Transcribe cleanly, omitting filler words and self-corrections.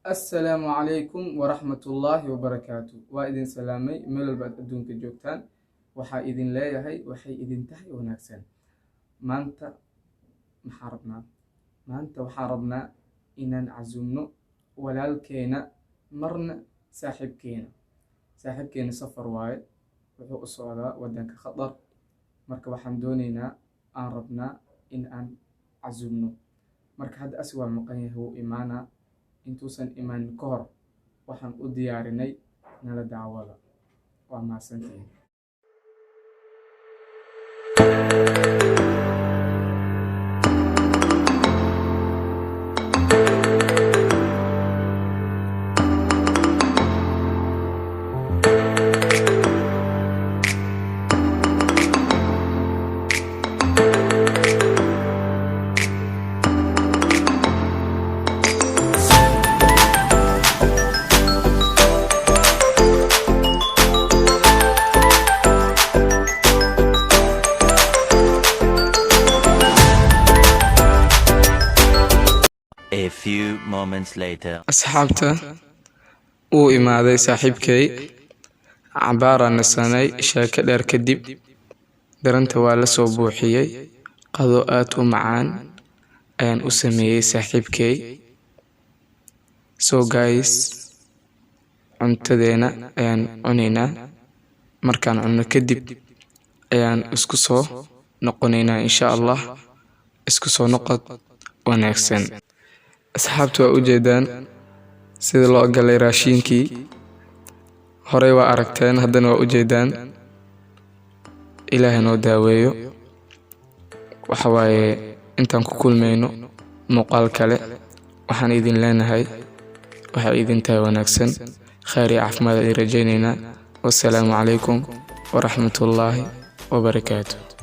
السلام عليكم ورحمة الله وبركاته. وإذن سلامي ملل بعد أدونك جوكتان وحا إذن لا يهي وحي إذن تهي وناكسان ما أنت محاربنا إنان عزمنا ولا الكينا مرنا ساحب كينا سفر وايد وحو أصوالا ودنك خطر مركب حمدونينا أن ربنا إن عزمنا مركب هذا أسوأ مقايه هو إيمانا intuusan iman ka hor waxaan u diyaarinay nala daawada waa mahadsantihiin. A few moments later. أصحابته وإمادي صاحبكي عبارة نساني شاكدار كدب درنت والا صوبوحيي قضاءات ومعان أن أسميه صاحبكي so guys cuntadena ayaan cunaynaa markaan cunno kadib ayaan isku soo noqonaynaa insha Allah isku soo noqod wanaagsan. asxaabtu waa ujeedaan sida loo galay raashinkii horey waa aragteen haddana waa ujeedaan ilaahay noo daaweeyo waxa waaye intaan ku kulmayno muuqaal kale waxaan idin leenahay waxa idin tahay wanaagsan khayr iyo caafimaad ay rajaynaynaa wassalaamu calaykum waraxmatullaahi wabarakaatuh.